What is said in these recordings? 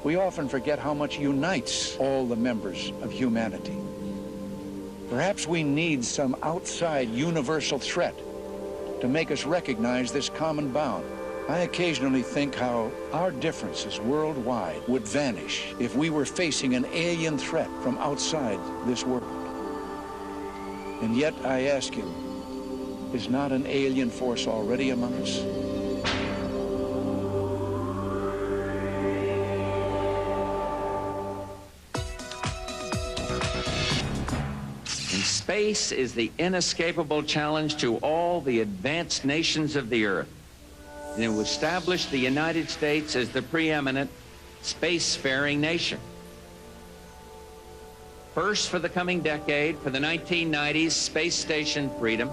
We often forget how much unites all the members of humanity. Perhaps we need some outside universal threat to make us recognize this common bound. I occasionally think how our differences worldwide would vanish if we were facing an alien threat from outside this world. And yet I ask you, is not an alien force already among us? Space is the inescapable challenge to all the advanced nations of the Earth. And it established the United States as the preeminent spacefaring nation. First for the coming decade, for the 1990s, space station freedom.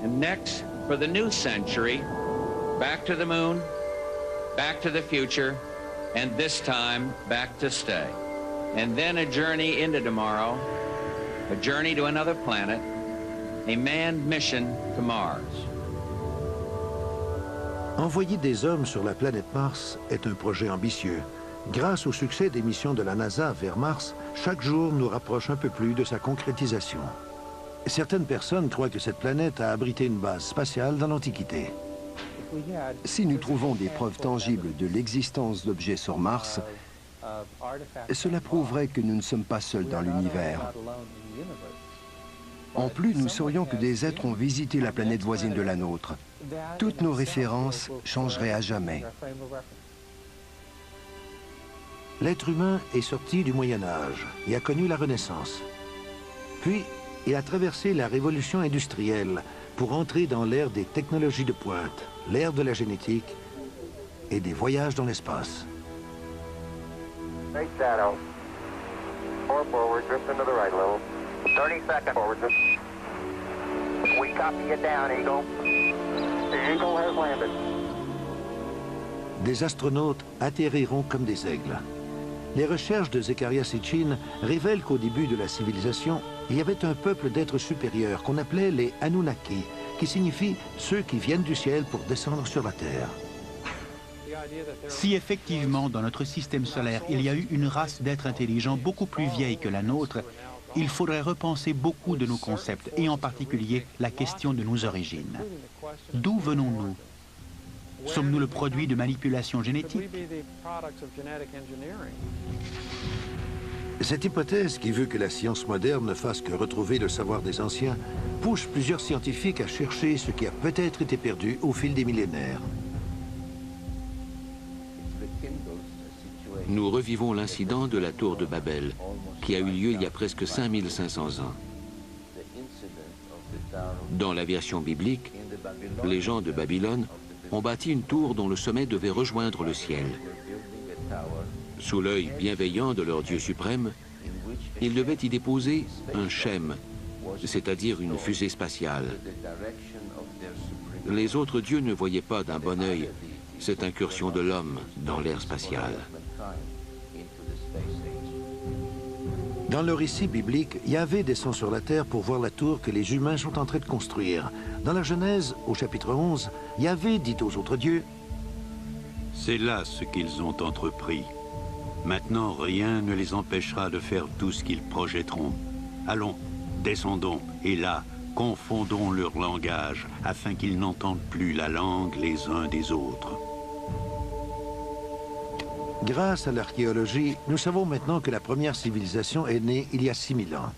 And next, for the new century, back to the moon, back to the future, and this time, back to stay. And then a journey into tomorrow, a journey to another planet, a manned mission to Mars. Envoyer des hommes sur la planète Mars est un projet ambitieux. Grâce au succès des missions de la NASA vers Mars, chaque jour nous rapproche un peu plus de sa concrétisation. Certaines personnes croient que cette planète a abrité une base spatiale dans l'Antiquité. Si nous trouvons des preuves tangibles de l'existence d'objets sur Mars, cela prouverait que nous ne sommes pas seuls dans l'univers. En plus, nous saurions que des êtres ont visité la planète voisine de la nôtre. Toutes nos références changeraient à jamais. L'être humain est sorti du Moyen Âge et a connu la Renaissance. Puis, il a traversé la révolution industrielle pour entrer dans l'ère des technologies de pointe, l'ère de la génétique et des voyages dans l'espace. Straight shadow. 4 forward, drift into the right a little. 30 seconds forward, drift. We copy you down, Eagle. The Eagle has landed. Des astronautes atterriront comme des aigles. Les recherches de Zecharia Sitchin révèlent qu'au début de la civilisation, il y avait un peuple d'êtres supérieurs qu'on appelait les Anunnaki, qui signifie ceux qui viennent du ciel pour descendre sur la Terre. Si effectivement, dans notre système solaire, il y a eu une race d'êtres intelligents beaucoup plus vieille que la nôtre, il faudrait repenser beaucoup de nos concepts, et en particulier la question de nos origines. D'où venons-nous? Sommes-nous le produit de manipulations génétiques? Cette hypothèse, qui veut que la science moderne ne fasse que retrouver le savoir des anciens, pousse plusieurs scientifiques à chercher ce qui a peut-être été perdu au fil des millénaires. Nous revivons l'incident de la tour de Babel, qui a eu lieu il y a presque 5500 ans. Dans la version biblique, les gens de Babylone ont bâti une tour dont le sommet devait rejoindre le ciel. Sous l'œil bienveillant de leur Dieu suprême, ils devaient y déposer un shem, c'est-à-dire une fusée spatiale. Les autres dieux ne voyaient pas d'un bon œil cette incursion de l'homme dans l'ère spatiale. Dans le récit biblique, Yahvé descend sur la terre pour voir la tour que les humains sont en train de construire. Dans la Genèse, au chapitre 11, Yahvé dit aux autres dieux: « C'est là ce qu'ils ont entrepris. Maintenant, rien ne les empêchera de faire tout ce qu'ils projetteront. Allons, descendons, et là, confondons leur langage, afin qu'ils n'entendent plus la langue les uns des autres. » Grâce à l'archéologie, nous savons maintenant que la première civilisation est née il y a 6000 ans.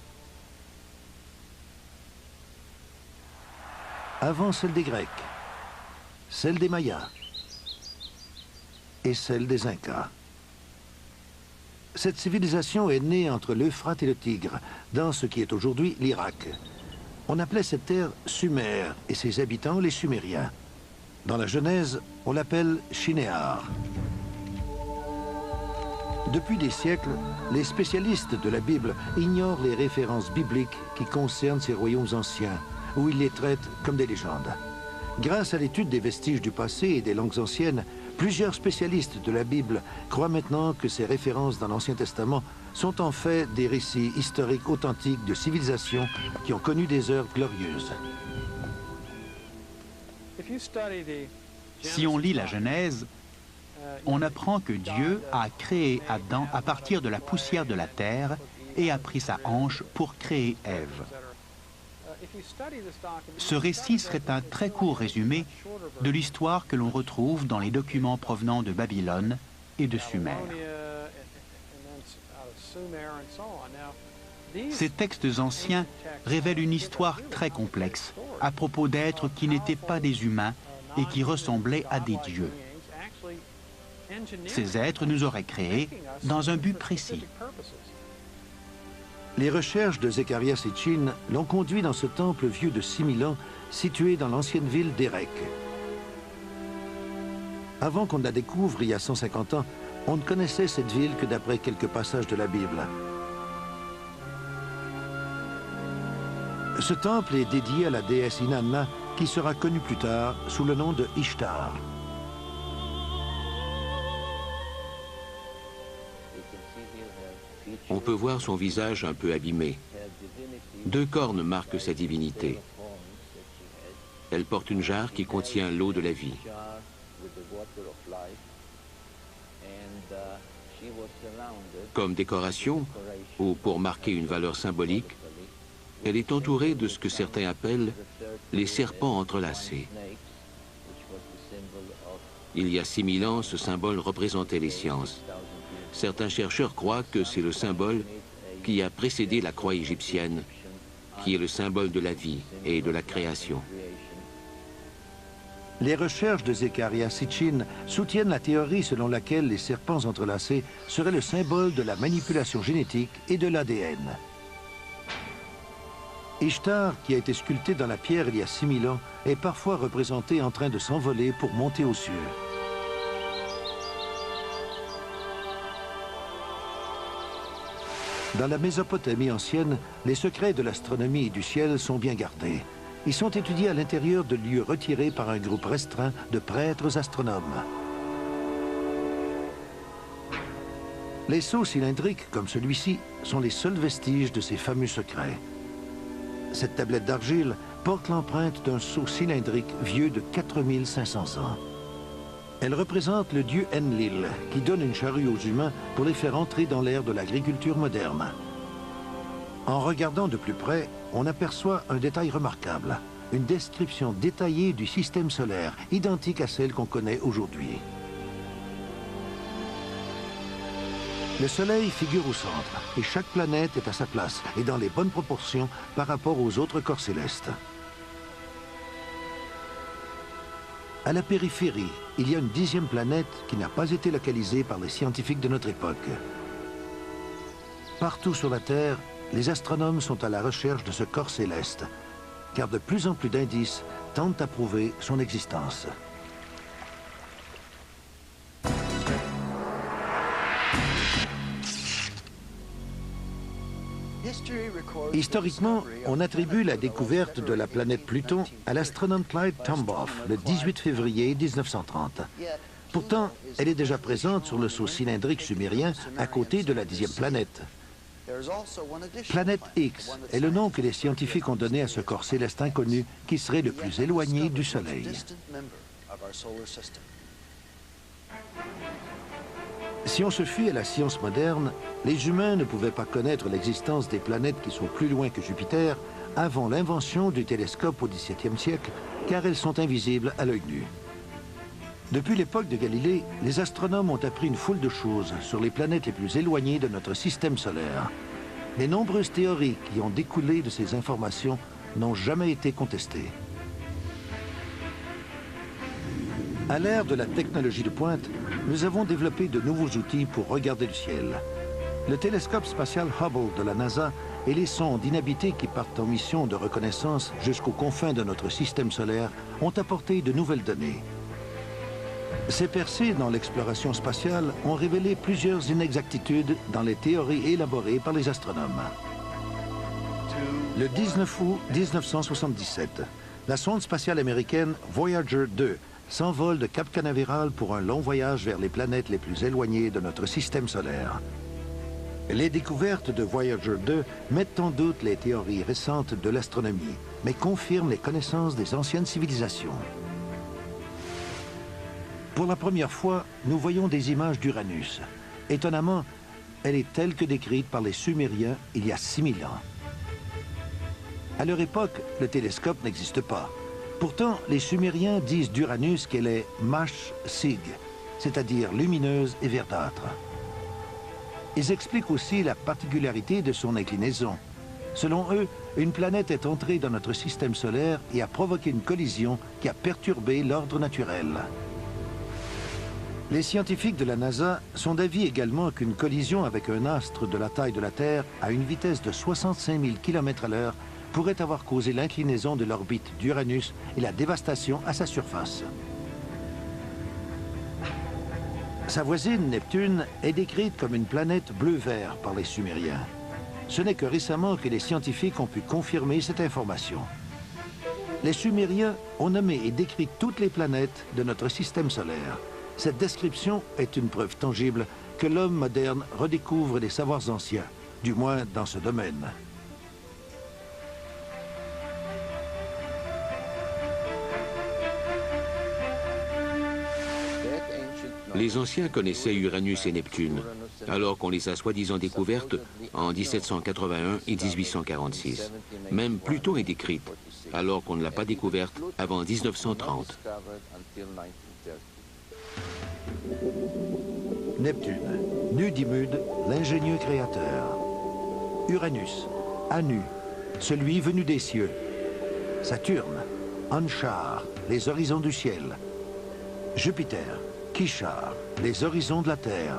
Avant celle des Grecs, celle des Mayas et celle des Incas. Cette civilisation est née entre l'Euphrate et le Tigre, dans ce qui est aujourd'hui l'Irak. On appelait cette terre Sumer et ses habitants les Sumériens. Dans la Genèse, on l'appelle Shinéar. Depuis des siècles, les spécialistes de la Bible ignorent les références bibliques qui concernent ces royaumes anciens, où ils les traitent comme des légendes. Grâce à l'étude des vestiges du passé et des langues anciennes, plusieurs spécialistes de la Bible croient maintenant que ces références dans l'Ancien Testament sont en fait des récits historiques authentiques de civilisations qui ont connu des heures glorieuses. Si on lit la Genèse, on apprend que Dieu a créé Adam à partir de la poussière de la terre et a pris sa hanche pour créer Ève. Ce récit serait un très court résumé de l'histoire que l'on retrouve dans les documents provenant de Babylone et de Sumer. Ces textes anciens révèlent une histoire très complexe à propos d'êtres qui n'étaient pas des humains et qui ressemblaient à des dieux. Ces êtres nous auraient créés dans un but précis. Les recherches de Zecharia Sitchin l'ont conduit dans ce temple vieux de 6000 ans, situé dans l'ancienne ville d'Erech. Avant qu'on ne la découvre, il y a 150 ans, on ne connaissait cette ville que d'après quelques passages de la Bible. Ce temple est dédié à la déesse Inanna, qui sera connue plus tard sous le nom de Ishtar. On peut voir son visage un peu abîmé. 2 cornes marquent sa divinité. Elle porte une jarre qui contient l'eau de la vie. Comme décoration, ou pour marquer une valeur symbolique, elle est entourée de ce que certains appellent les serpents entrelacés. Il y a 6000 ans, ce symbole représentait les sciences. Certains chercheurs croient que c'est le symbole qui a précédé la croix égyptienne, qui est le symbole de la vie et de la création. Les recherches de Zecharia Sitchin soutiennent la théorie selon laquelle les serpents entrelacés seraient le symbole de la manipulation génétique et de l'ADN. Ishtar, qui a été sculptée dans la pierre il y a 6000 ans, est parfois représentée en train de s'envoler pour monter aux cieux. Dans la Mésopotamie ancienne, les secrets de l'astronomie et du ciel sont bien gardés. Ils sont étudiés à l'intérieur de lieux retirés par un groupe restreint de prêtres astronomes. Les sceaux cylindriques, comme celui-ci, sont les seuls vestiges de ces fameux secrets. Cette tablette d'argile porte l'empreinte d'un sceau cylindrique vieux de 4500 ans. Elle représente le dieu Enlil, qui donne une charrue aux humains pour les faire entrer dans l'ère de l'agriculture moderne. En regardant de plus près, on aperçoit un détail remarquable, une description détaillée du système solaire, identique à celle qu'on connaît aujourd'hui. Le Soleil figure au centre, et chaque planète est à sa place, et dans les bonnes proportions par rapport aux autres corps célestes. À la périphérie, il y a une 10e planète qui n'a pas été localisée par les scientifiques de notre époque. Partout sur la Terre, les astronomes sont à la recherche de ce corps céleste, car de plus en plus d'indices tentent à prouver son existence. Historiquement, on attribue la découverte de la planète Pluton à l'astronome Clyde Tombaugh le 18 février 1930. Pourtant, elle est déjà présente sur le sceau cylindrique sumérien à côté de la 10e planète. Planète X est le nom que les scientifiques ont donné à ce corps céleste inconnu qui serait le plus éloigné du Soleil. Si on se fie à la science moderne, les humains ne pouvaient pas connaître l'existence des planètes qui sont plus loin que Jupiter avant l'invention du télescope au XVIIe siècle, car elles sont invisibles à l'œil nu. Depuis l'époque de Galilée, les astronomes ont appris une foule de choses sur les planètes les plus éloignées de notre système solaire. Les nombreuses théories qui ont découlé de ces informations n'ont jamais été contestées. À l'ère de la technologie de pointe, nous avons développé de nouveaux outils pour regarder le ciel. Le télescope spatial Hubble de la NASA et les sondes inhabitées qui partent en mission de reconnaissance jusqu'aux confins de notre système solaire ont apporté de nouvelles données. Ces percées dans l'exploration spatiale ont révélé plusieurs inexactitudes dans les théories élaborées par les astronomes. Le 19 août 1977, la sonde spatiale américaine Voyager 2 s'envole de Cap Canaveral pour un long voyage vers les planètes les plus éloignées de notre système solaire. Les découvertes de Voyager 2 mettent en doute les théories récentes de l'astronomie, mais confirment les connaissances des anciennes civilisations. Pour la première fois, nous voyons des images d'Uranus. Étonnamment, elle est telle que décrite par les Sumériens il y a 6000 ans. À leur époque, le télescope n'existe pas. Pourtant, les Sumériens disent d'Uranus qu'elle est Mash-Sig, c'est-à-dire lumineuse et verdâtre. Ils expliquent aussi la particularité de son inclinaison. Selon eux, une planète est entrée dans notre système solaire et a provoqué une collision qui a perturbé l'ordre naturel. Les scientifiques de la NASA sont d'avis également qu'une collision avec un astre de la taille de la Terre à une vitesse de 65 000 km/h pourrait avoir causé l'inclinaison de l'orbite d'Uranus et la dévastation à sa surface. Sa voisine, Neptune, est décrite comme une planète bleu-vert par les Sumériens. Ce n'est que récemment que les scientifiques ont pu confirmer cette information. Les Sumériens ont nommé et décrit toutes les planètes de notre système solaire. Cette description est une preuve tangible que l'homme moderne redécouvre des savoirs anciens, du moins dans ce domaine. Les anciens connaissaient Uranus et Neptune, alors qu'on les a soi-disant découvertes en 1781 et 1846. Même Pluton est décrite, alors qu'on ne l'a pas découverte avant 1930. Neptune, Nudimude, l'ingénieux créateur. Uranus, Anu, celui venu des cieux. Saturne, Anshar, les horizons du ciel. Jupiter, Kishar, les horizons de la Terre.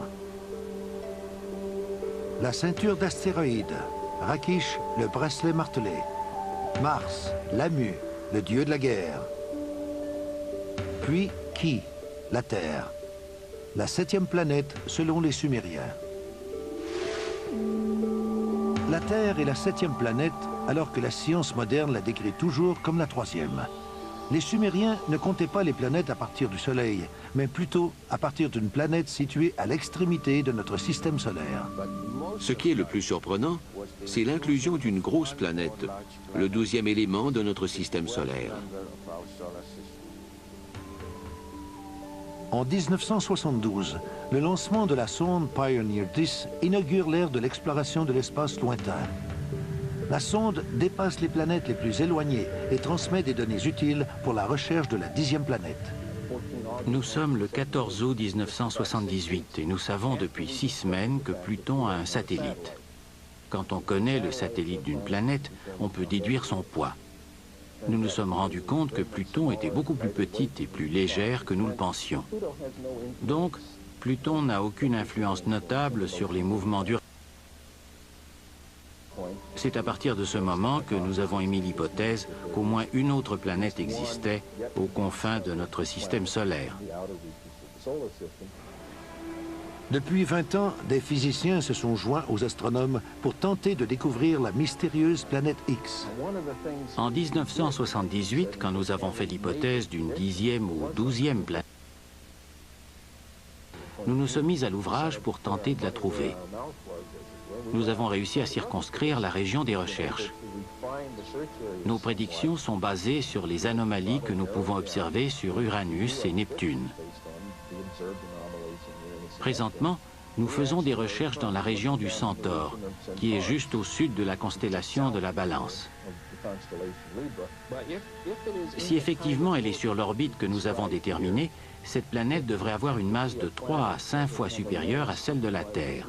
La ceinture d'astéroïdes, Rakish, le bracelet martelé. Mars, Lamu, le dieu de la guerre. Puis Ki, la Terre. La 7e planète selon les Sumériens. La Terre est la 7e planète, alors que la science moderne la décrit toujours comme la 3e. Les Sumériens ne comptaient pas les planètes à partir du Soleil, mais plutôt à partir d'une planète située à l'extrémité de notre système solaire. Ce qui est le plus surprenant, c'est l'inclusion d'une grosse planète, le 12e élément de notre système solaire. En 1972, le lancement de la sonde Pioneer 10 inaugure l'ère de l'exploration de l'espace lointain. La sonde dépasse les planètes les plus éloignées et transmet des données utiles pour la recherche de la 10e planète. Nous sommes le 14 août 1978 et nous savons depuis 6 semaines que Pluton a un satellite. Quand on connaît le satellite d'une planète, on peut déduire son poids. Nous nous sommes rendus compte que Pluton était beaucoup plus petite et plus légère que nous le pensions. Donc, Pluton n'a aucune influence notable sur les mouvements du... C'est à partir de ce moment que nous avons émis l'hypothèse qu'au moins une autre planète existait aux confins de notre système solaire. Depuis 20 ans, des physiciens se sont joints aux astronomes pour tenter de découvrir la mystérieuse planète X. En 1978, quand nous avons fait l'hypothèse d'une 10e ou 12e planète, nous nous sommes mis à l'ouvrage pour tenter de la trouver. Nous avons réussi à circonscrire la région des recherches. Nos prédictions sont basées sur les anomalies que nous pouvons observer sur Uranus et Neptune. Présentement, nous faisons des recherches dans la région du Centaure, qui est juste au sud de la constellation de la Balance. Si effectivement elle est sur l'orbite que nous avons déterminée, cette planète devrait avoir une masse de 3 à 5 fois supérieure à celle de la Terre.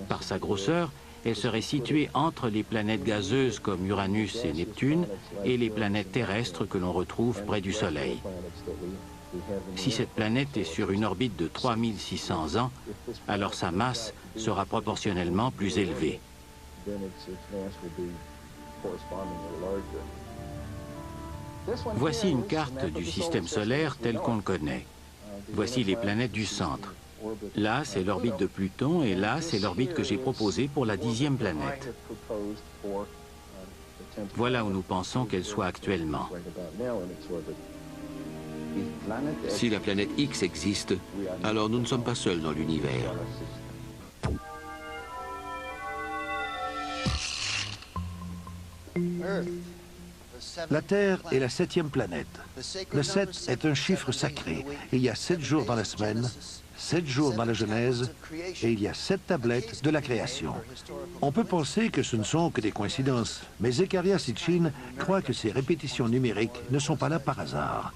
Par sa grosseur, elle serait située entre les planètes gazeuses comme Uranus et Neptune et les planètes terrestres que l'on retrouve près du Soleil. Si cette planète est sur une orbite de 3600 ans, alors sa masse sera proportionnellement plus élevée. Voici une carte du système solaire tel qu'on le connaît. Voici les planètes du centre. Là, c'est l'orbite de Pluton et là, c'est l'orbite que j'ai proposée pour la 10e planète. Voilà où nous pensons qu'elle soit actuellement. Si la planète X existe, alors nous ne sommes pas seuls dans l'univers. La Terre est la 7e planète. Le 7 est un chiffre sacré. Il y a 7 jours dans la semaine, 7 jours dans la Genèse, et il y a 7 tablettes de la création. On peut penser que ce ne sont que des coïncidences, mais Zecharia Sitchin croit que ces répétitions numériques ne sont pas là par hasard.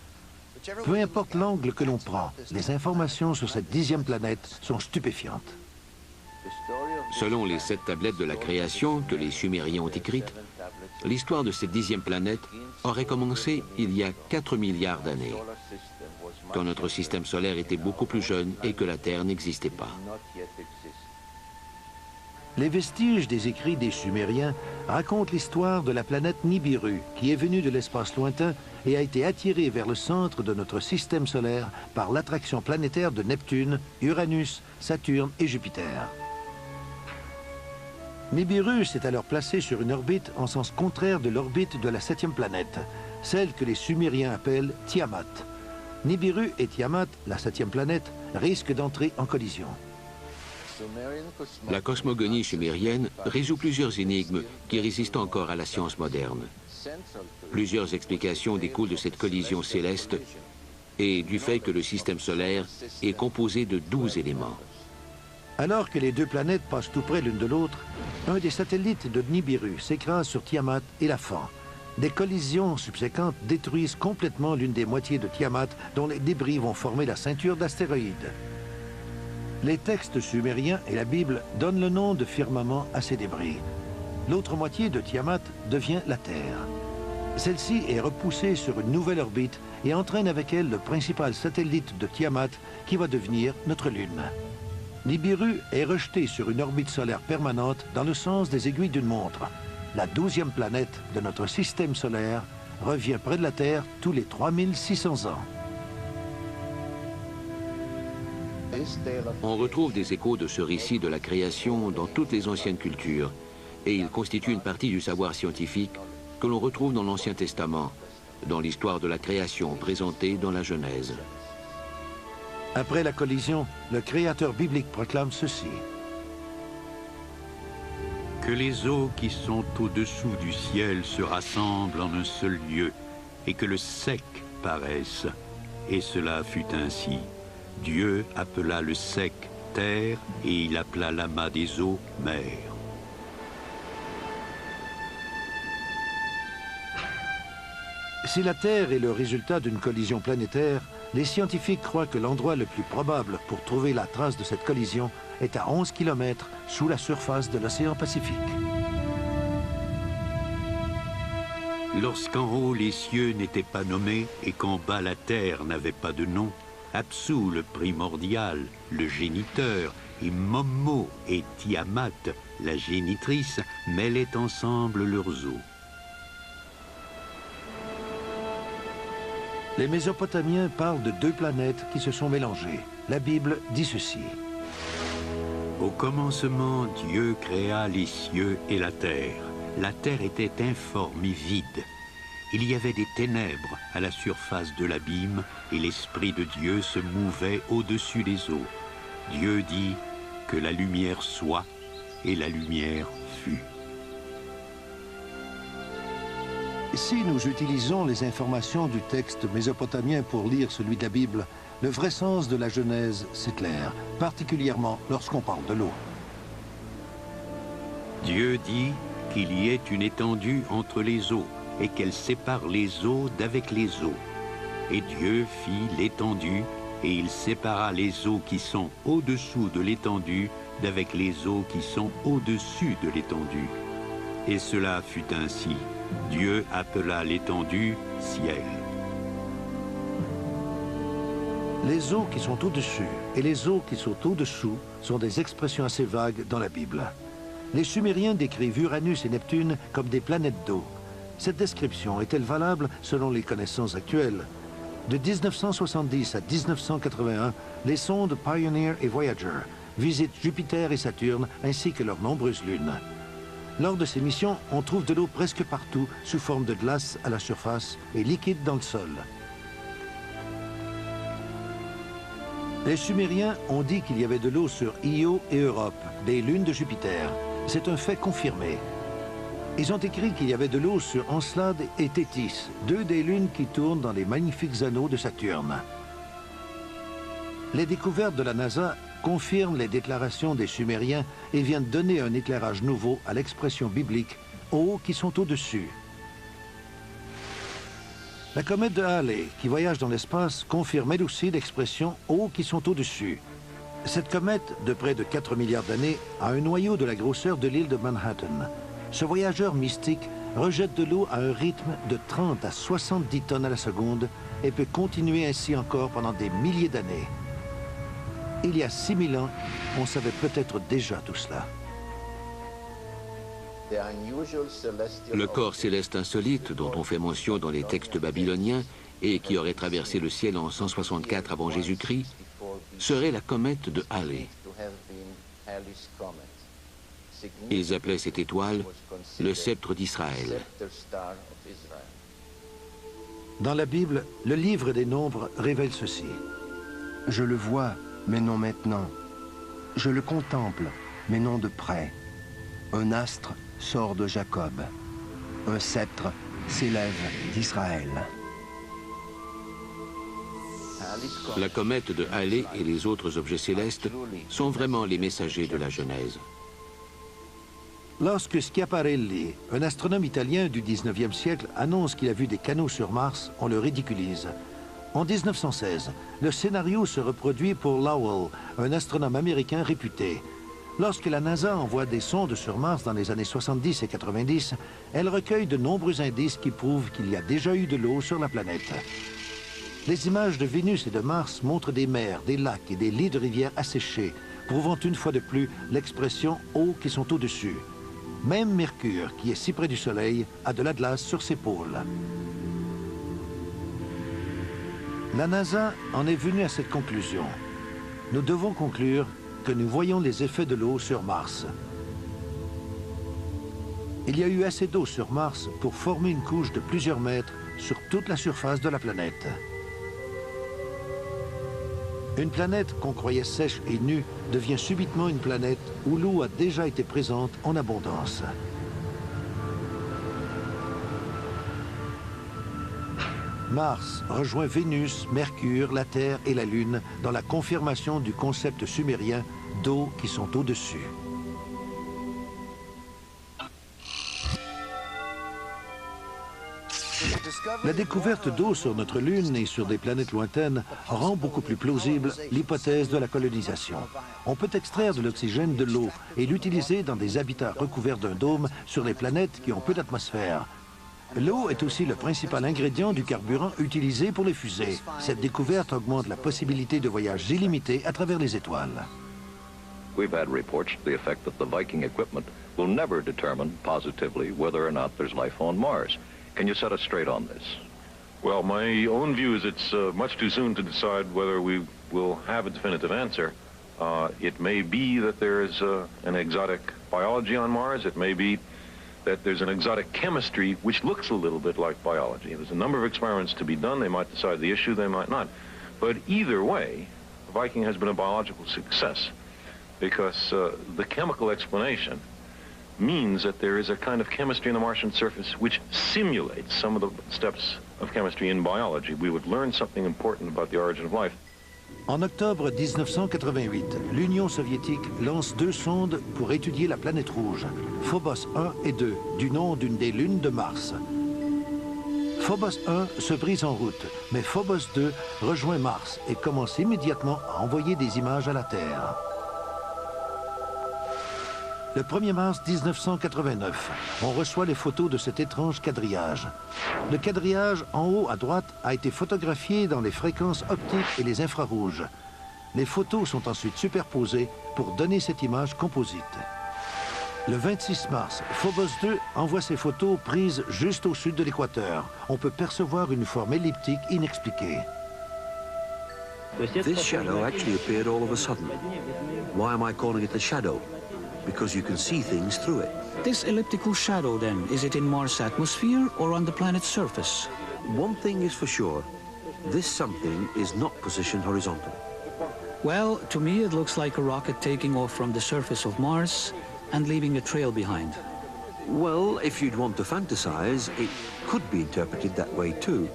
Peu importe l'angle que l'on prend, les informations sur cette 10e planète sont stupéfiantes. Selon les 7 tablettes de la création que les Sumériens ont écrites, l'histoire de cette 10e planète aurait commencé il y a 4 milliards d'années, quand notre système solaire était beaucoup plus jeune et que la Terre n'existait pas. Les vestiges des écrits des Sumériens racontent l'histoire de la planète Nibiru, qui est venue de l'espace lointain et a été attirée vers le centre de notre système solaire par l'attraction planétaire de Neptune, Uranus, Saturne et Jupiter. Nibiru s'est alors placé sur une orbite en sens contraire de l'orbite de la 7e planète, celle que les Sumériens appellent Tiamat. Nibiru et Tiamat, la 7e planète, risquent d'entrer en collision. La cosmogonie sumérienne résout plusieurs énigmes qui résistent encore à la science moderne. Plusieurs explications découlent de cette collision céleste et du fait que le système solaire est composé de 12 éléments. Alors que les deux planètes passent tout près l'une de l'autre, un des satellites de Nibiru s'écrase sur Tiamat et la fend. Des collisions subséquentes détruisent complètement l'une des moitiés de Tiamat, dont les débris vont former la ceinture d'astéroïdes. Les textes sumériens et la Bible donnent le nom de firmament à ces débris. L'autre moitié de Tiamat devient la Terre. Celle-ci est repoussée sur une nouvelle orbite et entraîne avec elle le principal satellite de Tiamat qui va devenir notre Lune. Nibiru est rejeté sur une orbite solaire permanente dans le sens des aiguilles d'une montre. La 12e planète de notre système solaire revient près de la Terre tous les 3600 ans. On retrouve des échos de ce récit de la création dans toutes les anciennes cultures, et il constitue une partie du savoir scientifique que l'on retrouve dans l'Ancien Testament, dans l'histoire de la création présentée dans la Genèse. Après la collision, le créateur biblique proclame ceci. Que les eaux qui sont au-dessous du ciel se rassemblent en un seul lieu, et que le sec paraisse. Et cela fut ainsi. Dieu appela le sec terre, et il appela l'amas des eaux mer. Si la Terre est le résultat d'une collision planétaire, les scientifiques croient que l'endroit le plus probable pour trouver la trace de cette collision est à 11 km sous la surface de l'océan Pacifique. Lorsqu'en haut les cieux n'étaient pas nommés et qu'en bas la terre n'avait pas de nom, Apsu le primordial, le géniteur, et Momo et Tiamat, la génitrice, mêlaient ensemble leurs eaux. Les Mésopotamiens parlent de deux planètes qui se sont mélangées. La Bible dit ceci. Au commencement, Dieu créa les cieux et la terre. La terre était informe et vide. Il y avait des ténèbres à la surface de l'abîme et l'Esprit de Dieu se mouvait au-dessus des eaux. Dieu dit que la lumière soit et la lumière fut. Si nous utilisons les informations du texte mésopotamien pour lire celui de la Bible, le vrai sens de la Genèse s'éclaire, particulièrement lorsqu'on parle de l'eau. Dieu dit qu'il y ait une étendue entre les eaux et qu'elle sépare les eaux d'avec les eaux. Et Dieu fit l'étendue et il sépara les eaux qui sont au-dessous de l'étendue d'avec les eaux qui sont au-dessus de l'étendue. Et cela fut ainsi. Dieu appela l'étendue ciel. Les eaux qui sont au-dessus et les eaux qui sont au-dessous sont des expressions assez vagues dans la Bible. Les Sumériens décrivent Uranus et Neptune comme des planètes d'eau. Cette description est-elle valable selon les connaissances actuelles? De 1970 à 1981, les sondes Pioneer et Voyager visitent Jupiter et Saturne ainsi que leurs nombreuses lunes. Lors de ces missions, on trouve de l'eau presque partout sous forme de glace à la surface et liquide dans le sol. Les Sumériens ont dit qu'il y avait de l'eau sur Io et Europe, des lunes de Jupiter. C'est un fait confirmé. Ils ont écrit qu'il y avait de l'eau sur Encelade et Tétis, deux des lunes qui tournent dans les magnifiques anneaux de Saturne. Les découvertes de la NASA confirment les déclarations des Sumériens et viennent donner un éclairage nouveau à l'expression biblique « eaux qui sont au-dessus ». La comète de Halley, qui voyage dans l'espace, confirme elle aussi l'expression « eaux qui sont au-dessus ». Cette comète, de près de 4 milliards d'années, a un noyau de la grosseur de l'île de Manhattan. Ce voyageur mystique rejette de l'eau à un rythme de 30 à 70 tonnes à la seconde et peut continuer ainsi encore pendant des milliers d'années. Il y a 6000 ans, on savait peut-être déjà tout cela. Le corps céleste insolite dont on fait mention dans les textes babyloniens et qui aurait traversé le ciel en 164 avant Jésus-Christ serait la comète de Halley. Ils appelaient cette étoile le sceptre d'Israël. Dans la Bible, le livre des Nombres révèle ceci. Je le vois, mais non maintenant. Je le contemple, mais non de près. Un astre sort de Jacob. Un sceptre s'élève d'Israël. La comète de Halley et les autres objets célestes sont vraiment les messagers de la Genèse. Lorsque Schiaparelli, un astronome italien du 19e siècle, annonce qu'il a vu des canaux sur Mars, on le ridiculise. En 1916, le scénario se reproduit pour Lowell, un astronome américain réputé. Lorsque la NASA envoie des sondes sur Mars dans les années 70 et 90, elle recueille de nombreux indices qui prouvent qu'il y a déjà eu de l'eau sur la planète. Les images de Vénus et de Mars montrent des mers, des lacs et des lits de rivières asséchés, prouvant une fois de plus l'expression « eaux qui sont au-dessus ». Même Mercure, qui est si près du Soleil, a de la glace sur ses pôles. La NASA en est venue à cette conclusion. Nous devons conclure que nous voyons les effets de l'eau sur Mars. Il y a eu assez d'eau sur Mars pour former une couche de plusieurs mètres sur toute la surface de la planète. Une planète qu'on croyait sèche et nue devient subitement une planète où l'eau a déjà été présente en abondance. Mars rejoint Vénus, Mercure, la Terre et la Lune dans la confirmation du concept sumérien d'eau qui sont au-dessus. La découverte d'eau sur notre Lune et sur des planètes lointaines rend beaucoup plus plausible l'hypothèse de la colonisation. On peut extraire de l'oxygène de l'eau et l'utiliser dans des habitats recouverts d'un dôme sur les planètes qui ont peu d'atmosphère. L'eau est aussi le principal ingrédient du carburant utilisé pour les fusées. Cette découverte augmente la possibilité de voyages illimités à travers les étoiles. We've had reports to the effect that the Viking equipment will never determine positively whether or not there's life on Mars. Can you set us straight on this? Well, my own view is it's much too soon to decide whether we will have a definitive answer. It may be that there is an exotic biology on Mars. It may be that there's an exotic chemistry which looks a little bit like biology. There's a number of experiments to be done. They might decide the issue, they might not. But either way, the Viking has been a biological success because the chemical explanation means that there is a kind of chemistry on the Martian surface which simulates some of the steps of chemistry in biology. We would learn something important about the origin of life. En octobre 1988, l'Union soviétique lance 2 sondes pour étudier la planète rouge, Phobos 1 et 2, du nom d'une des lunes de Mars. Phobos 1 se brise en route, mais Phobos 2 rejoint Mars et commence immédiatement à envoyer des images à la Terre. Le 1er mars 1989, on reçoit les photos de cet étrange quadrillage. Le quadrillage en haut à droite a été photographié dans les fréquences optiques et les infrarouges. Les photos sont ensuite superposées pour donner cette image composite. Le 26 mars, Phobos 2 envoie ses photos prises juste au sud de l'équateur. On peut percevoir une forme elliptique inexpliquée. This shadow actually appeared all of a sudden. Why am I calling it a shadow? Because you can see things through it. This elliptical shadow, then, is it in Mars' atmosphere or on the planet's surface? One thing is for sure. This something is not positioned horizontal. Well, to me it looks like a rocket taking off from the surface of Mars and leaving a trail behind. Well, if you'd want to fantasize, it could be interpreted that way too.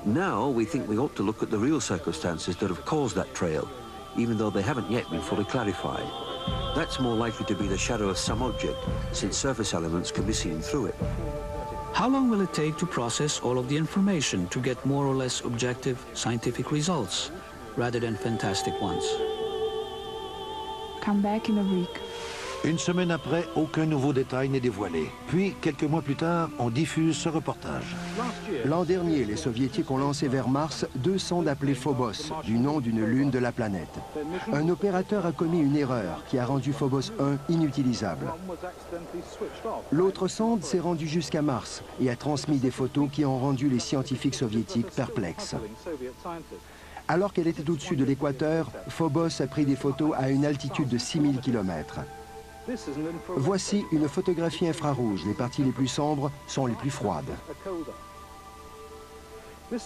Now we think we ought to look at the real circumstances that have caused that trail, even though they haven't yet been fully clarified. That's more likely to be the shadow of some object, since surface elements can be seen through it. How long will it take to process all of the information to get more or less objective scientific results, rather than fantastic ones? Come back in a week. Une semaine après, aucun nouveau détail n'est dévoilé. Puis, quelques mois plus tard, on diffuse ce reportage. L'an dernier, les Soviétiques ont lancé vers Mars 2 sondes appelées Phobos, du nom d'une lune de la planète. Un opérateur a commis une erreur qui a rendu Phobos 1 inutilisable. L'autre sonde s'est rendue jusqu'à Mars et a transmis des photos qui ont rendu les scientifiques soviétiques perplexes. Alors qu'elle était au-dessus de l'équateur, Phobos a pris des photos à une altitude de 6000 km. Voici une photographie infrarouge. Les parties les plus sombres sont les plus froides.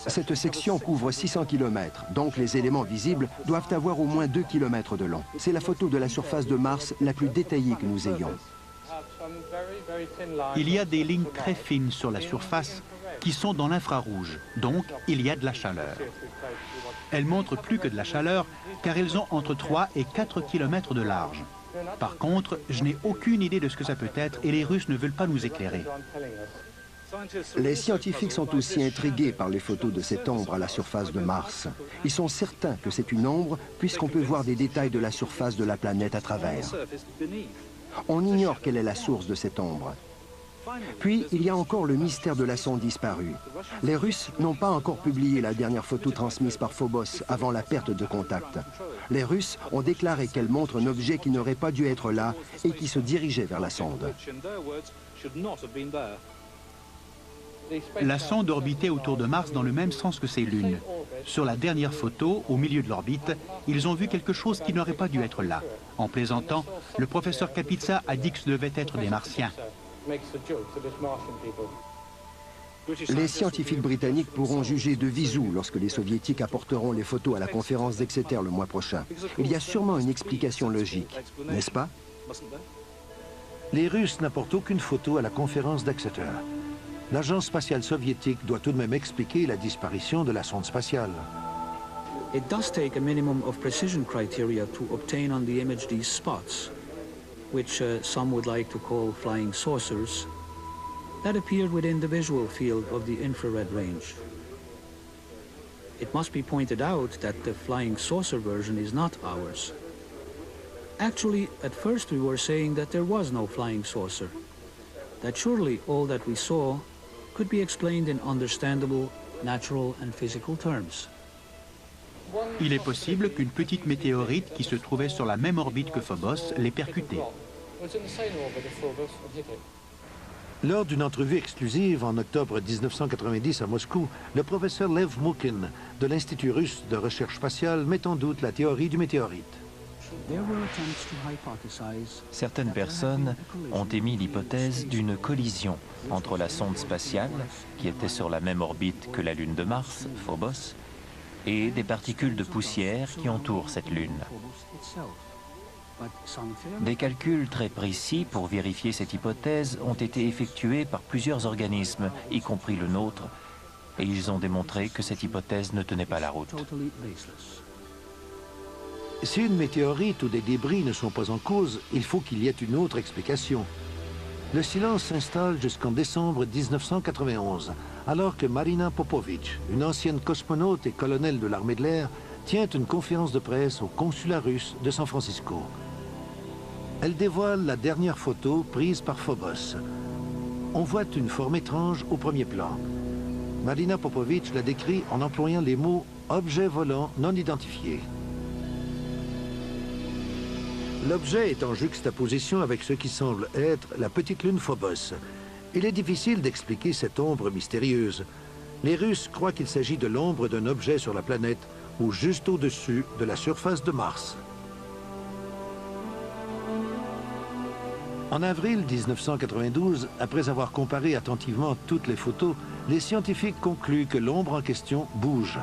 Cette section couvre 600 km, donc les éléments visibles doivent avoir au moins 2 km de long. C'est la photo de la surface de Mars la plus détaillée que nous ayons. Il y a des lignes très fines sur la surface qui sont dans l'infrarouge, donc il y a de la chaleur. Elles montrent plus que de la chaleur car elles ont entre 3 et 4 km de large. Par contre, je n'ai aucune idée de ce que ça peut être et les Russes ne veulent pas nous éclairer. Les scientifiques sont aussi intrigués par les photos de cette ombre à la surface de Mars. Ils sont certains que c'est une ombre puisqu'on peut voir des détails de la surface de la planète à travers. On ignore quelle est la source de cette ombre. Puis, il y a encore le mystère de la sonde disparue. Les Russes n'ont pas encore publié la dernière photo transmise par Phobos avant la perte de contact. Les Russes ont déclaré qu'elle montre un objet qui n'aurait pas dû être là et qui se dirigeait vers la sonde. La sonde orbitait autour de Mars dans le même sens que ses lunes. Sur la dernière photo, au milieu de l'orbite, ils ont vu quelque chose qui n'aurait pas dû être là. En plaisantant, le professeur Kapitsa a dit que ce devait être des Martiens. Les scientifiques britanniques pourront juger de visu lorsque les soviétiques apporteront les photos à la conférence d'Exeter le mois prochain. Il y a sûrement une explication logique, n'est-ce pas? Les Russes n'apportent aucune photo à la conférence d'Exeter. L'agence spatiale soviétique doit tout de même expliquer la disparition de la sonde spatiale. It does take a minimum of precision criteria to obtain on the image these spots, which some would like to call flying saucers, that appeared within the visual field of the infrared range. It must be pointed out that the flying saucer version is not ours. Actually, at first we were saying that there was no flying saucer, that surely all that we saw could be explained in understandable, natural and physical terms. Il est possible qu'une petite météorite qui se trouvait sur la même orbite que Phobos l'ait percutée. Lors d'une entrevue exclusive en octobre 1990 à Moscou, le professeur Lev Mukhin de l'Institut russe de recherche spatiale met en doute la théorie du météorite. Certaines personnes ont émis l'hypothèse d'une collision entre la sonde spatiale, qui était sur la même orbite que la Lune de Mars, Phobos, et des particules de poussière qui entourent cette Lune. Des calculs très précis pour vérifier cette hypothèse ont été effectués par plusieurs organismes, y compris le nôtre, et ils ont démontré que cette hypothèse ne tenait pas la route. Si une météorite ou des débris ne sont pas en cause, il faut qu'il y ait une autre explication. Le silence s'installe jusqu'en décembre 1991, alors que Marina Popovich, une ancienne cosmonaute et colonel de l'armée de l'air, tient une conférence de presse au consulat russe de San Francisco. Elle dévoile la dernière photo prise par Phobos. On voit une forme étrange au premier plan. Marina Popovich la décrit en employant les mots « objet volant non identifié ». L'objet est en juxtaposition avec ce qui semble être la petite lune Phobos. Il est difficile d'expliquer cette ombre mystérieuse. Les Russes croient qu'il s'agit de l'ombre d'un objet sur la planète ou juste au-dessus de la surface de Mars. En avril 1992, après avoir comparé attentivement toutes les photos, les scientifiques concluent que l'ombre en question bouge.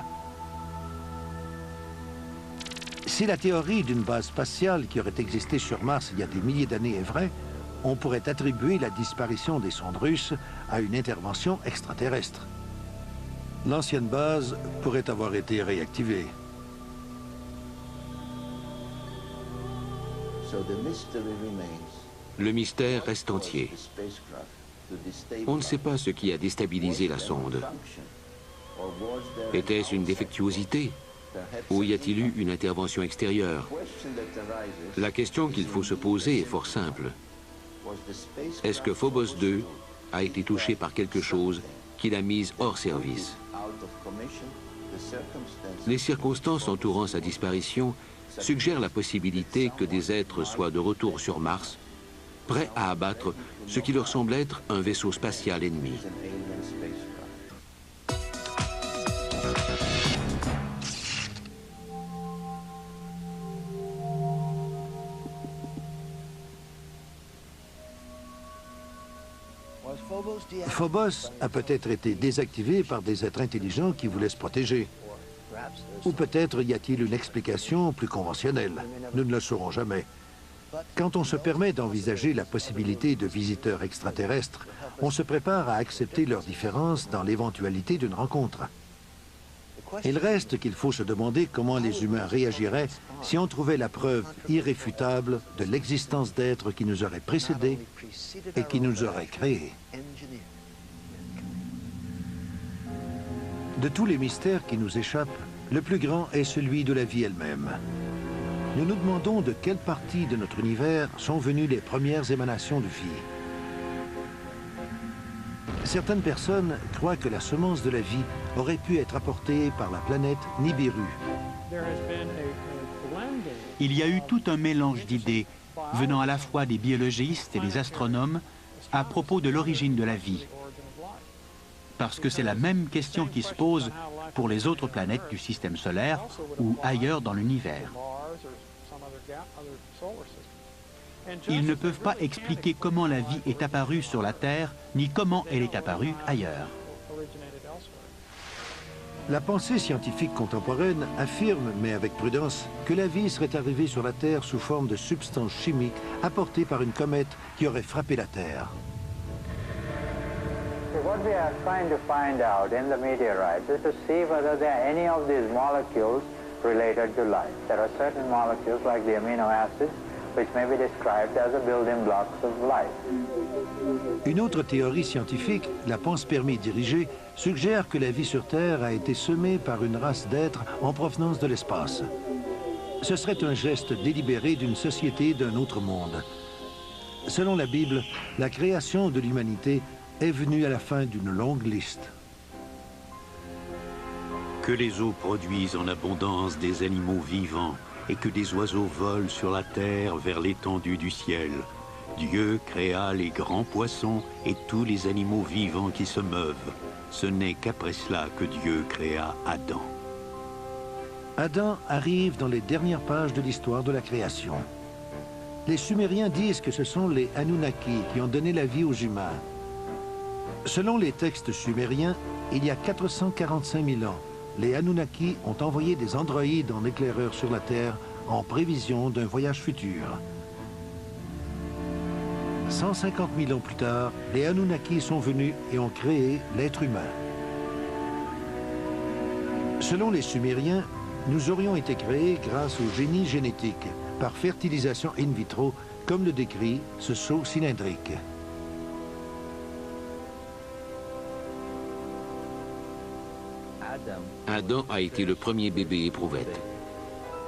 Si la théorie d'une base spatiale qui aurait existé sur Mars il y a des milliers d'années est vraie, on pourrait attribuer la disparition des sondes russes à une intervention extraterrestre. L'ancienne base pourrait avoir été réactivée. Le mystère reste entier. On ne sait pas ce qui a déstabilisé la sonde. Était-ce une défectuosité? Ou y a-t-il eu une intervention extérieure? La question qu'il faut se poser est fort simple. Est-ce que Phobos 2 a été touché par quelque chose qui l'a mise hors service? Les circonstances entourant sa disparition suggèrent la possibilité que des êtres soient de retour sur Mars, prêts à abattre ce qui leur semble être un vaisseau spatial ennemi. Phobos a peut-être été désactivé par des êtres intelligents qui voulaient se protéger. Ou peut-être y a-t-il une explication plus conventionnelle. Nous ne le saurons jamais. Quand on se permet d'envisager la possibilité de visiteurs extraterrestres, on se prépare à accepter leurs différences dans l'éventualité d'une rencontre. Il reste qu'il faut se demander comment les humains réagiraient si on trouvait la preuve irréfutable de l'existence d'êtres qui nous auraient précédés et qui nous auraient créés. De tous les mystères qui nous échappent, le plus grand est celui de la vie elle-même. Nous nous demandons de quelle partie de notre univers sont venues les premières émanations de vie. Certaines personnes croient que la semence de la vie aurait pu être apportée par la planète Nibiru. Il y a eu tout un mélange d'idées venant à la fois des biologistes et des astronomes à propos de l'origine de la vie. Parce que c'est la même question qui se pose pour les autres planètes du système solaire ou ailleurs dans l'univers. Ils ne peuvent pas expliquer comment la vie est apparue sur la Terre, ni comment elle est apparue ailleurs. La pensée scientifique contemporaine affirme, mais avec prudence, que la vie serait arrivée sur la Terre sous forme de substances chimiques apportées par une comète qui aurait frappé la Terre. What we are trying to find out in the meteorites is to see whether there are any of these molecules related to life. There are certain molecules like the amino acids which may be described as the building blocks of life. Une autre théorie scientifique, la panspermie dirigée, suggère que la vie sur Terre a été semée par une race d'êtres en provenance de l'espace. Ce serait un geste délibéré d'une société d'un autre monde. Selon la Bible, la création de l'humanité est venue à la fin d'une longue liste. Que les eaux produisent en abondance des animaux vivants et que des oiseaux volent sur la terre vers l'étendue du ciel. Dieu créa les grands poissons et tous les animaux vivants qui se meuvent. Ce n'est qu'après cela que Dieu créa Adam. Adam arrive dans les dernières pages de l'histoire de la création. Les Sumériens disent que ce sont les Anunnaki qui ont donné la vie aux humains. Selon les textes sumériens, il y a 445 000 ans, les Anunnaki ont envoyé des androïdes en éclaireur sur la Terre en prévision d'un voyage futur. 150 000 ans plus tard, les Anunnaki sont venus et ont créé l'être humain. Selon les Sumériens, nous aurions été créés grâce au génie génétique, par fertilisation in vitro, comme le décrit ce seau cylindrique. Adam a été le premier bébé éprouvette.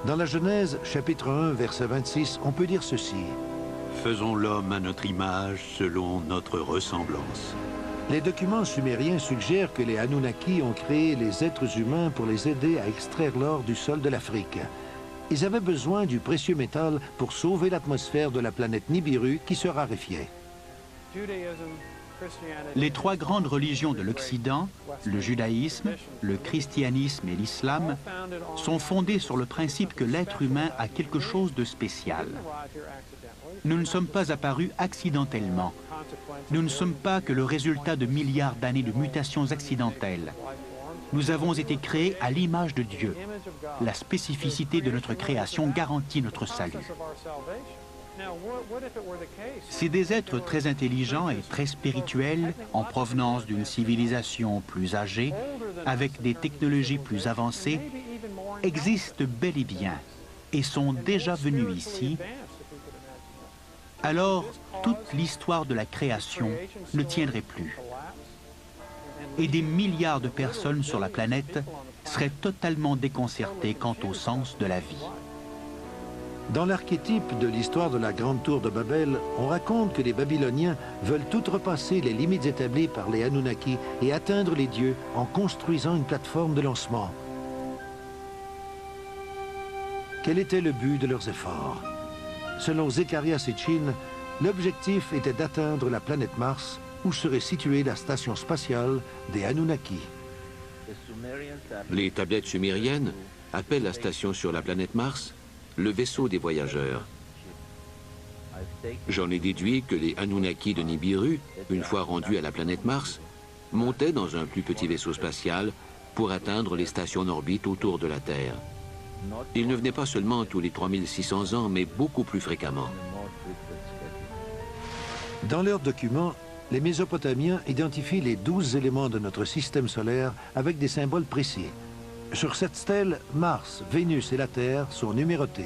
Dans la Genèse, chapitre 1, verset 26, on peut dire ceci. Faisons l'homme à notre image, selon notre ressemblance. Les documents sumériens suggèrent que les Anunnaki ont créé les êtres humains pour les aider à extraire l'or du sol de l'Afrique. Ils avaient besoin du précieux métal pour sauver l'atmosphère de la planète Nibiru qui se raréfiait. Les trois grandes religions de l'Occident, le judaïsme, le christianisme et l'islam, sont fondées sur le principe que l'être humain a quelque chose de spécial. Nous ne sommes pas apparus accidentellement. Nous ne sommes pas que le résultat de milliards d'années de mutations accidentelles. Nous avons été créés à l'image de Dieu. La spécificité de notre création garantit notre salut. Si des êtres très intelligents et très spirituels, en provenance d'une civilisation plus âgée, avec des technologies plus avancées, existent bel et bien et sont déjà venus ici, alors toute l'histoire de la création ne tiendrait plus. Et des milliards de personnes sur la planète seraient totalement déconcertées quant au sens de la vie. Dans l'archétype de l'histoire de la Grande Tour de Babel, on raconte que les Babyloniens veulent outrepasser les limites établies par les Anunnaki et atteindre les dieux en construisant une plateforme de lancement. Quel était le but de leurs efforts? Selon Zecharia Sitchin, l'objectif était d'atteindre la planète Mars, où serait située la station spatiale des Anunnaki. Les tablettes sumériennes appellent la station sur la planète Mars le vaisseau des voyageurs. J'en ai déduit que les Anunnaki de Nibiru, une fois rendus à la planète Mars, montaient dans un plus petit vaisseau spatial pour atteindre les stations en orbite autour de la Terre. Ils ne venaient pas seulement tous les 3600 ans, mais beaucoup plus fréquemment. Dans leurs documents, les Mésopotamiens identifient les 12 éléments de notre système solaire avec des symboles précis. Sur cette stèle, Mars, Vénus et la Terre sont numérotés.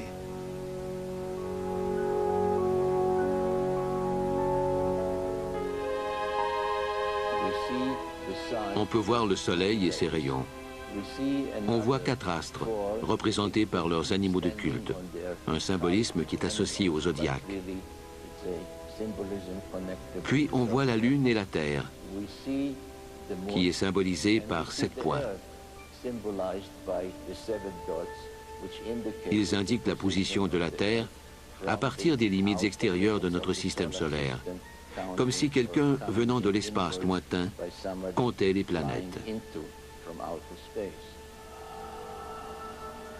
On peut voir le Soleil et ses rayons. On voit 4 astres, représentés par leurs animaux de culte, un symbolisme qui est associé au zodiaque. Puis on voit la Lune et la Terre, qui est symbolisée par 7 points. Ils indiquent la position de la Terre à partir des limites extérieures de notre système solaire, comme si quelqu'un venant de l'espace lointain comptait les planètes.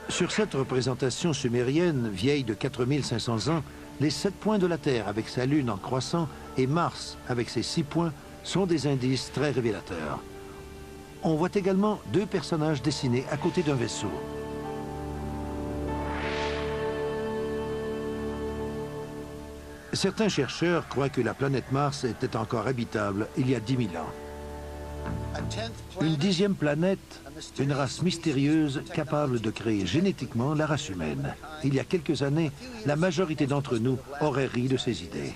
Sur cette représentation sumérienne, vieille de 4500 ans, les 7 points de la Terre avec sa Lune en croissant et Mars avec ses 6 points sont des indices très révélateurs. On voit également 2 personnages dessinés à côté d'un vaisseau. Certains chercheurs croient que la planète Mars était encore habitable il y a 10 000 ans. Une 10e planète, une race mystérieuse capable de créer génétiquement la race humaine. Il y a quelques années, la majorité d'entre nous aurait ri de ces idées.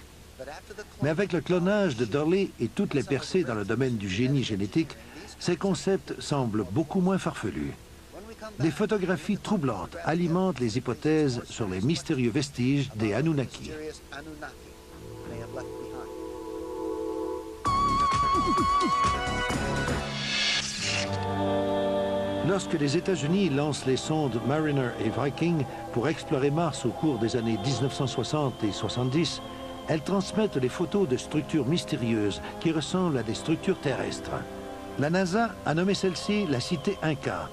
Mais avec le clonage de Dolly et toutes les percées dans le domaine du génie génétique, ces concepts semblent beaucoup moins farfelus. Des photographies troublantes alimentent les hypothèses sur les mystérieux vestiges des Anunnaki. Lorsque les États-Unis lancent les sondes Mariner et Viking pour explorer Mars au cours des années 1960 et 70, elles transmettent des photos de structures mystérieuses qui ressemblent à des structures terrestres. La NASA a nommé celle-ci la cité Inca.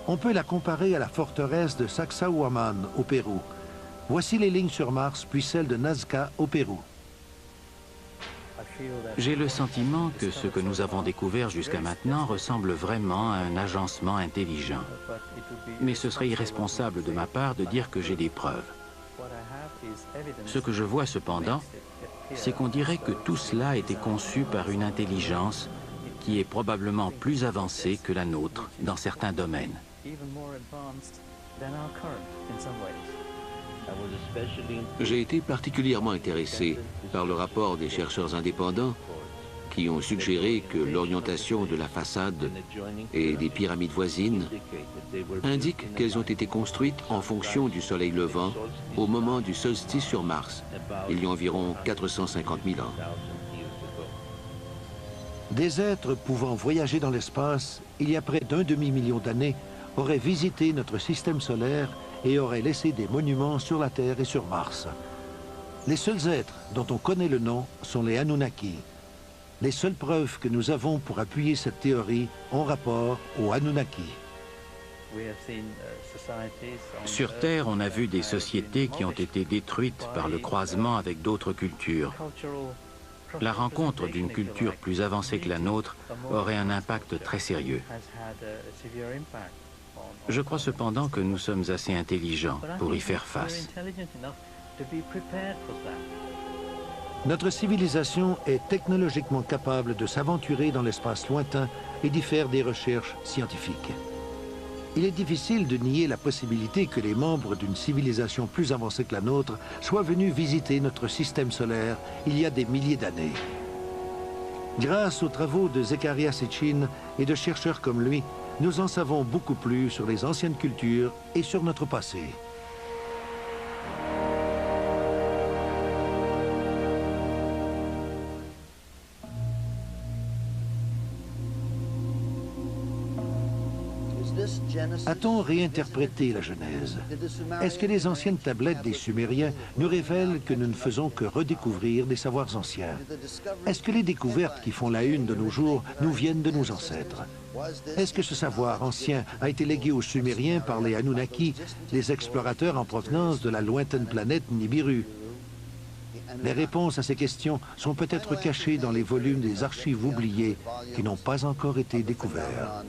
On peut la comparer à la forteresse de Sacsayhuaman au Pérou. Voici les lignes sur Mars, puis celles de Nazca au Pérou. J'ai le sentiment que ce que nous avons découvert jusqu'à maintenant ressemble vraiment à un agencement intelligent. Mais ce serait irresponsable de ma part de dire que j'ai des preuves. Ce que je vois cependant, c'est qu'on dirait que tout cela a été conçu par une intelligence qui est probablement plus avancée que la nôtre dans certains domaines. J'ai été particulièrement intéressé par le rapport des chercheurs indépendants qui ont suggéré que l'orientation de la façade et des pyramides voisines indique qu'elles ont été construites en fonction du soleil levant au moment du solstice sur Mars, il y a environ 450 000 ans. Des êtres pouvant voyager dans l'espace, il y a près d'un demi-million d'années, auraient visité notre système solaire et auraient laissé des monuments sur la Terre et sur Mars. Les seuls êtres dont on connaît le nom sont les Anunnaki. Les seules preuves que nous avons pour appuyer cette théorie ont rapport aux Anunnaki. Sur Terre, on a vu des sociétés qui ont été détruites par le croisement avec d'autres cultures. La rencontre d'une culture plus avancée que la nôtre aurait un impact très sérieux. Je crois cependant que nous sommes assez intelligents pour y faire face. Notre civilisation est technologiquement capable de s'aventurer dans l'espace lointain et d'y faire des recherches scientifiques. Il est difficile de nier la possibilité que les membres d'une civilisation plus avancée que la nôtre soient venus visiter notre système solaire il y a des milliers d'années. Grâce aux travaux de Zecharia Sitchin et de chercheurs comme lui, nous en savons beaucoup plus sur les anciennes cultures et sur notre passé. A-t-on réinterprété la Genèse? Est-ce que les anciennes tablettes des Sumériens nous révèlent que nous ne faisons que redécouvrir des savoirs anciens? Est-ce que les découvertes qui font la une de nos jours nous viennent de nos ancêtres? Est-ce que ce savoir ancien a été légué aux Sumériens par les Anunnaki, les explorateurs en provenance de la lointaine planète Nibiru? Les réponses à ces questions sont peut-être cachées dans les volumes des archives oubliées qui n'ont pas encore été découverts.